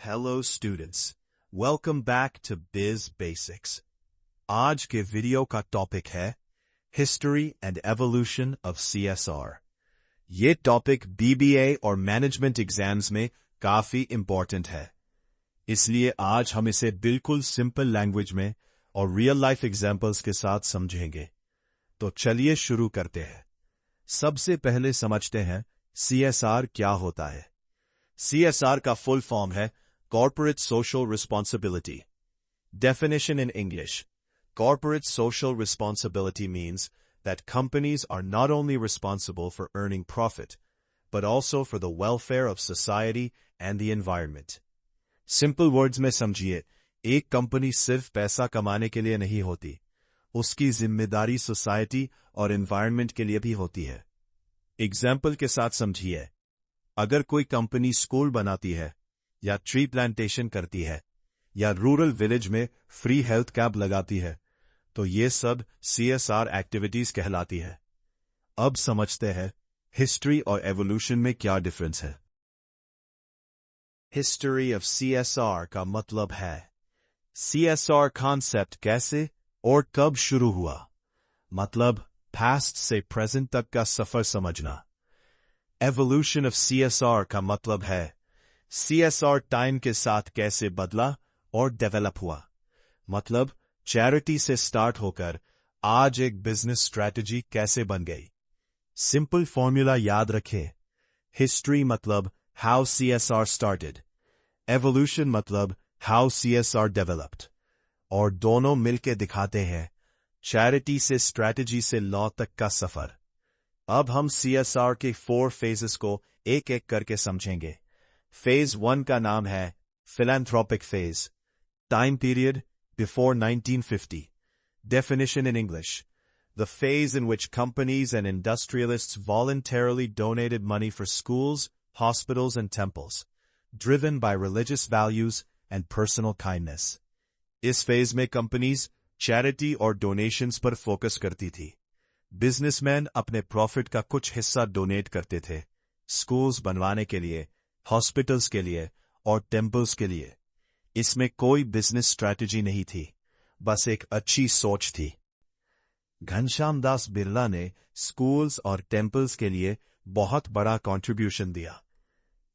Hello students, welcome back to Biz Basics. आज के video का टॉपिक है History and Evolution of CSR. ये टॉपिक BBA और मैनेजमेंट एग्जाम्स में काफी इम्पोर्टेंट है, इसलिए आज हम इसे बिल्कुल सिंपल लैंग्वेज में और रियल लाइफ एग्जाम्पल्स के साथ समझेंगे। तो चलिए शुरू करते हैं। सबसे पहले समझते हैं CSR क्या होता है। CSR का फुल फॉर्म है Corporate Social Responsibility. Definition in English. Corporate social responsibility means that companies are not only responsible for earning profit, but also for the welfare of society and the environment. Simple words में समझिए, एक company सिर्फ पैसा कमाने के लिए नहीं होती, उसकी जिम्मेदारी सोसाइटी और एनवायरनमेंट के लिए भी होती है। एग्जाम्पल के साथ समझिए, अगर कोई कंपनी स्कूल बनाती है या ट्री प्लांटेशन करती है या रूरल विलेज में फ्री हेल्थ कैंप लगाती है, तो ये सब CSR एक्टिविटीज कहलाती है। अब समझते हैं हिस्ट्री और एवोल्यूशन में क्या डिफरेंस है। हिस्ट्री ऑफ CSR का मतलब है CSR कॉन्सेप्ट कैसे और कब शुरू हुआ, मतलब पास्ट से प्रेजेंट तक का सफर समझना। एवोल्यूशन ऑफ CSR का मतलब है CSR टाइम के साथ कैसे बदला और डेवलप हुआ, मतलब चैरिटी से स्टार्ट होकर आज एक बिजनेस स्ट्रैटेजी कैसे बन गई। सिंपल फॉर्मूला याद रखें, हिस्ट्री मतलब हाउ CSR स्टार्टेड, एवोल्यूशन मतलब हाउ CSR डेवलप्ड, और दोनों मिलके दिखाते हैं चैरिटी से स्ट्रैटेजी से लॉ तक का सफर। अब हम CSR के 4 फेजेस को एक एक करके समझेंगे। फेज 1 का नाम है philanthropic phase. Time period before 1950. Definition in English. The phase in which companies and industrialists voluntarily donated money for schools, hospitals and temples, driven by religious values and personal kindness. इस phase में companies charity और donations पर focus करती थी। Businessman अपने profit का कुछ हिस्सा डोनेट करते थे, स्कूल्स बनवाने के लिए, हॉस्पिटल्स के लिए और टेम्पल्स के लिए। इसमें कोई बिजनेस स्ट्रैटेजी नहीं थी, बस एक अच्छी सोच थी। घनश्याम दास बिरला ने स्कूल्स और टेम्पल्स के लिए बहुत बड़ा कंट्रीब्यूशन दिया।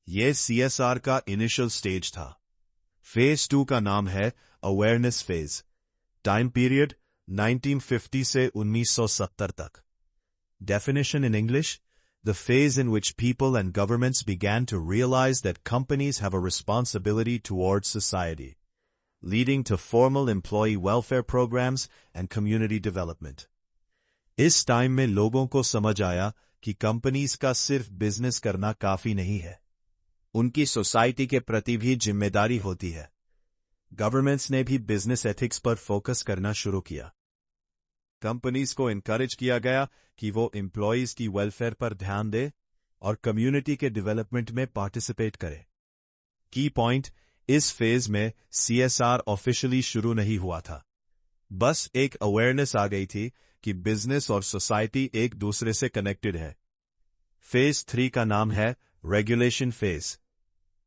यह CSR का इनिशियल स्टेज था। फेज 2 का नाम है अवेयरनेस फेज। टाइम पीरियड 1950 से 1970 तक। Definition in English. The phase in which people and governments began to realize that companies have a responsibility towards society, leading to formal employee welfare programs and community development. इस time में लोगों को समझ आया कि companies का सिर्फ business करना काफी नहीं है, उनकी सोसाइटी के प्रति भी जिम्मेदारी होती है। गवर्नमेंट्स ने भी बिजनेस एथिक्स पर फोकस करना शुरू किया। कंपनीज को इनकरेज किया गया कि वो एम्प्लॉयज की वेलफेयर पर ध्यान दे और कम्युनिटी के डेवलपमेंट में पार्टिसिपेट करे। की पॉइंट, इस फेज में CSR ऑफिशियली शुरू नहीं हुआ था, बस एक अवेयरनेस आ गई थी कि बिजनेस और सोसाइटी एक दूसरे से कनेक्टेड है। फेज 3 का नाम है रेगुलेशन फेज।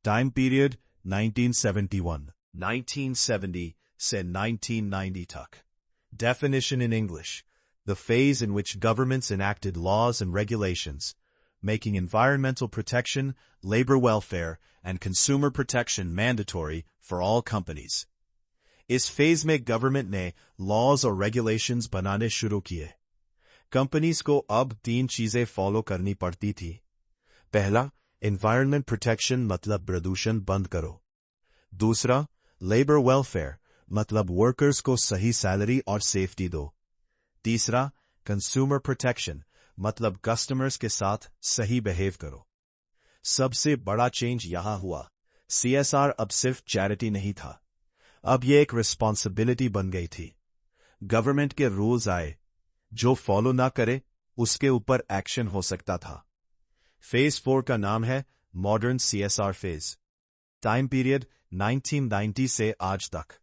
टाइम पीरियड 1970 से 1990 तक। Definition in English. The phase in which governments enacted laws and regulations, making environmental protection, labor welfare, and consumer protection mandatory for all companies. इस फेज में government ने laws और regulations बनाने शुरू किए। Companies को अब 3 चीजें फॉलो करनी पड़ती थी। पहला, एनवायरनमेंट प्रोटेक्शन मतलब प्रदूषण बंद करो। दूसरा, लेबर वेलफेयर मतलब वर्कर्स को सही सैलरी और सेफ्टी दो। तीसरा, कंज्यूमर प्रोटेक्शन मतलब कस्टमर्स के साथ सही बिहेव करो। सबसे बड़ा चेंज यहां हुआ, CSR अब सिर्फ चैरिटी नहीं था, अब यह एक रिस्पॉन्सिबिलिटी बन गई थी। गवर्नमेंट के रूल्स आए, जो फॉलो ना करे उसके ऊपर एक्शन हो सकता था। फेज 4 का नाम है modern CSR phase. Time period 1990 से आज तक।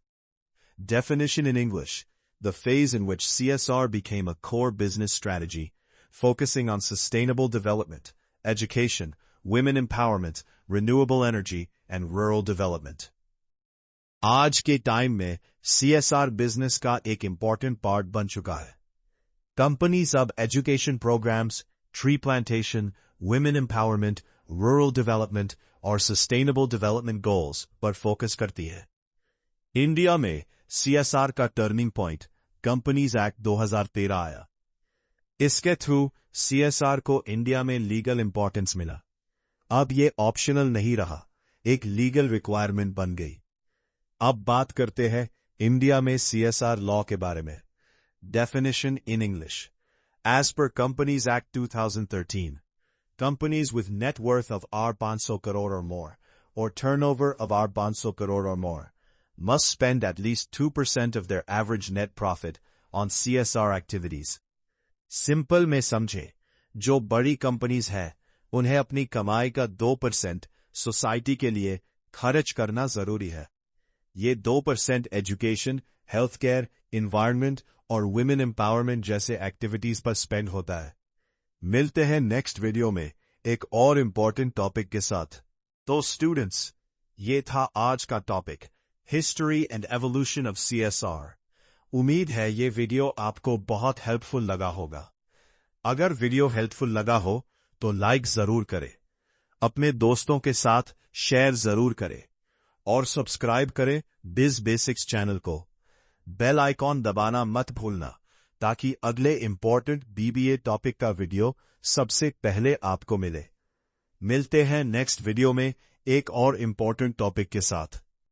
Definition in English. The phase in which CSR became a core business strategy, focusing on sustainable development, education, women empowerment, renewable energy, and rural development. आज के time में CSR business का एक important part बन चुका है। कंपनीज अब education programmes, tree plantation, women empowerment, rural development और सस्टेनेबल डेवलपमेंट गोल्स पर फोकस करती है। इंडिया में CSR का टर्निंग पॉइंट कंपनीज एक्ट 2013 आया। इसके थ्रू CSR को इंडिया में लीगल इंपॉर्टेंस मिला। अब ये ऑप्शनल नहीं रहा, एक लीगल रिक्वायरमेंट बन गई। अब बात करते हैं इंडिया में CSR लॉ के बारे में। Definition in English. As per Companies Act 2013, companies with net worth of R500 crore or more, or turnover of R500 crore or more, must spend at least 2% of their average net profit on CSR activities. Simple में समझे, जो बड़ी companies हैं, उन्हें अपनी कमाई का 2% society के लिए खर्च करना जरूरी है। ये 2% एजुकेशन, हेल्थ केयर, इन्वायरमेंट और वुमेन एम्पावरमेंट जैसे एक्टिविटीज पर स्पेंड होता है। मिलते हैं नेक्स्ट वीडियो में एक और इम्पॉर्टेंट टॉपिक के साथ। तो स्टूडेंट्स, ये था आज का topic, history and evolution of CSR। उम्मीद है ये वीडियो आपको बहुत हेल्पफुल लगा होगा। अगर वीडियो हेल्पफुल लगा हो तो लाइक जरूर करें, अपने दोस्तों के साथ शेयर जरूर करें और सब्सक्राइब करें बिज बेसिक्स चैनल को। बेल आइकॉन दबाना मत भूलना ताकि अगले इंपॉर्टेंट BBA टॉपिक का वीडियो सबसे पहले आपको मिले। मिलते हैं नेक्स्ट वीडियो में एक और इंपॉर्टेंट टॉपिक के साथ।